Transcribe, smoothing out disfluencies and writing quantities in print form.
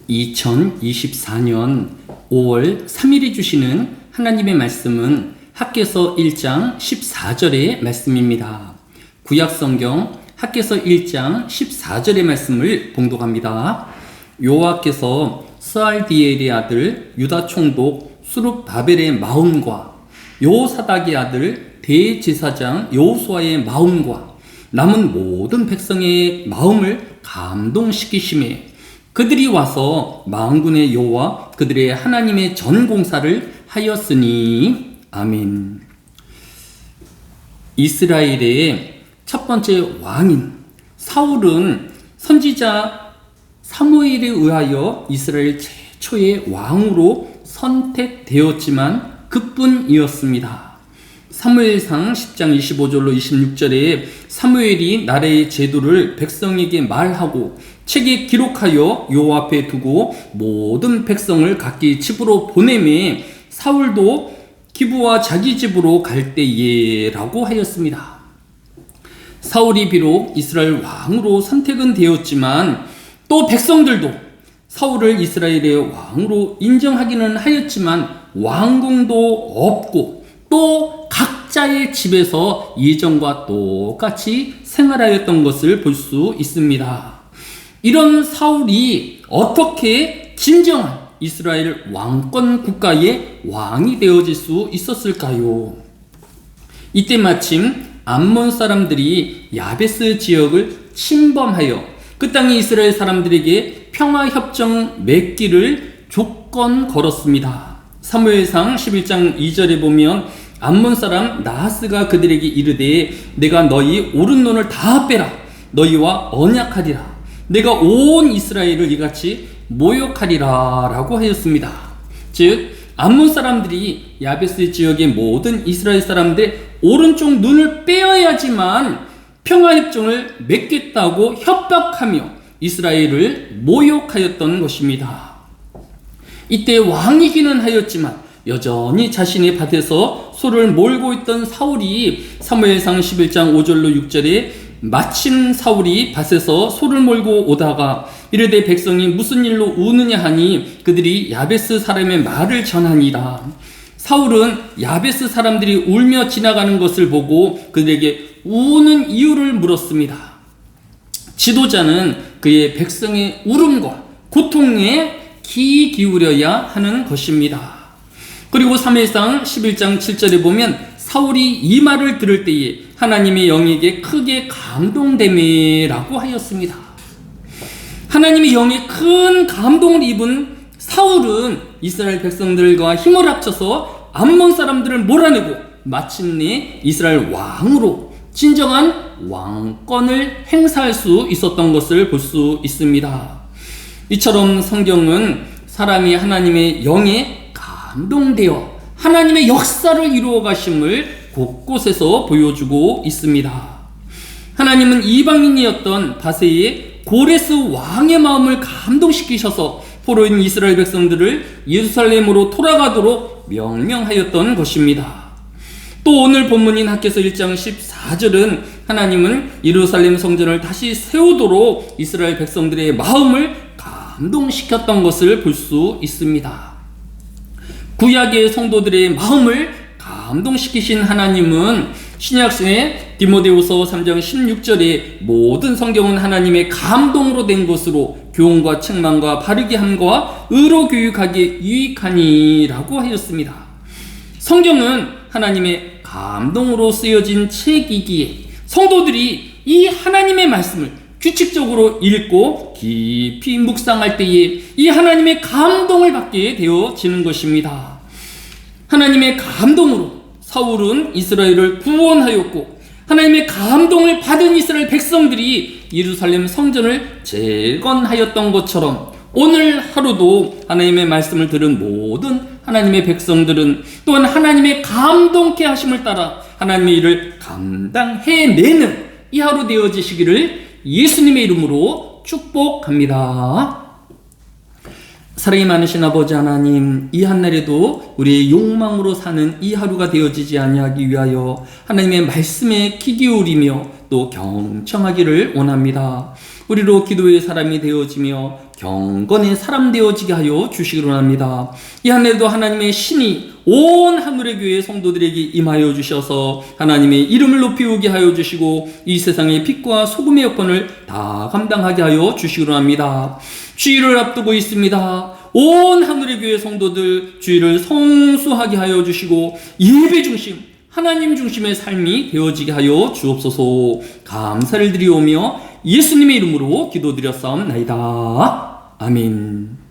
2024년 5월 3일에 주시는 하나님의 말씀은 학개서 1장 14절의 말씀입니다. 구약성경 학개서 1장 14절의 말씀을 봉독합니다. 여호와께서 스알디엘의 아들 유다 총독 수룹바벨의 마음과 여호사닥의 아들 대제사장 여호수아의 마음과 남은 모든 백성의 마음을 감동시키심에 그들이 와서 만군의 여호와 그들의 하나님의 전공사를 하였으니. 아멘. 이스라엘의 첫 번째 왕인 사울은 선지자 사무엘에 의하여 이스라엘 최초의 왕으로 선택되었지만 그뿐이었습니다. 사무엘상 10장 25절로 26절에 사무엘이 나라의 제도를 백성에게 말하고 책에 기록하여 여호와 앞에 두고 모든 백성을 각기 집으로 보내매 사울도 기브와 자기 집으로 갈 때에 라고 하였습니다. 사울이 비록 이스라엘 왕으로 선택은 되었지만 또 백성들도 사울을 이스라엘의 왕으로 인정하기는 하였지만 왕궁도 없고 또 각자의 집에서 예전과 똑같이 생활하였던 것을 볼 수 있습니다. 이런 사울이 어떻게 진정한 이스라엘 왕권 국가의 왕이 되어질 수 있었을까요? 이때 마침 암몬 사람들이 야베스 지역을 침범하여 그 땅의 이스라엘 사람들에게 평화협정 맺기를 조건 걸었습니다. 사무엘상 11장 2절에 보면 암몬 사람 나하스가 그들에게 이르되 내가 너희 오른눈을 다 빼라 너희와 언약하리라 내가 온 이스라엘을 이같이 모욕하리라 라고 하였습니다. 즉 암몬 사람들이 야베스 지역의 모든 이스라엘 사람들의 오른쪽 눈을 빼어야지만 평화협정을 맺겠다고 협박하며 이스라엘을 모욕하였던 것입니다. 이때 왕이기는 하였지만 여전히 자신의 밭에서 소를 몰고 있던 사울이 사무엘상 11장 5절로 6절에 마침 사울이 밭에서 소를 몰고 오다가 이르되 백성이 무슨 일로 우느냐 하니 그들이 야베스 사람의 말을 전하니라. 사울은 야베스 사람들이 울며 지나가는 것을 보고 그들에게 우는 이유를 물었습니다. 지도자는 그의 백성의 울음과 고통에 귀 기울여야 하는 것입니다. 그리고 사무엘상 11장 7절에 보면 사울이 이 말을 들을 때에 하나님의 영에게 크게 감동되매라고 하였습니다. 하나님의 영에 큰 감동을 입은 사울은 이스라엘 백성들과 힘을 합쳐서 암몬 사람들을 몰아내고 마침내 이스라엘 왕으로 진정한 왕권을 행사할 수 있었던 것을 볼 수 있습니다. 이처럼 성경은 사람이 하나님의 영에 감동되어 하나님의 역사를 이루어 가심을 곳곳에서 보여주고 있습니다. 하나님은 이방인이었던 바세의 고레스 왕의 마음을 감동시키셔서 포로인 이스라엘 백성들을 예루살렘으로 돌아가도록 명령하였던 것입니다. 또 오늘 본문인 학개서 1장 14절은 하나님은 예루살렘 성전을 다시 세우도록 이스라엘 백성들의 마음을 감동시켰던 것을 볼 수 있습니다. 구약의 성도들의 마음을 감동시키신 하나님은 신약성의 디모데후서 3장 16절에 모든 성경은 하나님의 감동으로 된 것으로 교훈과 책망과 바르게 함과 의로 교육하기에 유익하니 라고 하였습니다. 성경은 하나님의 감동으로 쓰여진 책이기에 성도들이 이 하나님의 말씀을 규칙적으로 읽고 깊이 묵상할 때에 이 하나님의 감동을 받게 되어지는 것입니다. 하나님의 감동으로 사울은 이스라엘을 구원하였고 하나님의 감동을 받은 이스라엘 백성들이 예루살렘 성전을 재건하였던 것처럼 오늘 하루도 하나님의 말씀을 들은 모든 하나님의 백성들은 또한 하나님의 감동케 하심을 따라 하나님의 일을 감당해내는 이 하루 되어지시기를 예수님의 이름으로 축복합니다. 사랑이 많으신 아버지 하나님, 이 한날에도 우리의 욕망으로 사는 이 하루가 되어지지 아니하기 위하여 하나님의 말씀에 귀 기울이며 또 경청하기를 원합니다. 우리로 기도의 사람이 되어지며 경건의 사람 되어지게 하여 주시기로 합니다. 이 한 해도 하나님의 신이 온 하늘의 교회 성도들에게 임하여 주셔서 하나님의 이름을 높이 오게 하여 주시고 이 세상의 빛과 소금의 여건을 다 감당하게 하여 주시기로 합니다. 주일을 앞두고 있습니다. 온 하늘의 교회 성도들 주일을 성수하게 하여 주시고 예배 중심, 하나님 중심의 삶이 되어지게 하여 주옵소서. 감사를 드리오며 예수님의 이름으로 기도드렸사옵나이다. 아멘.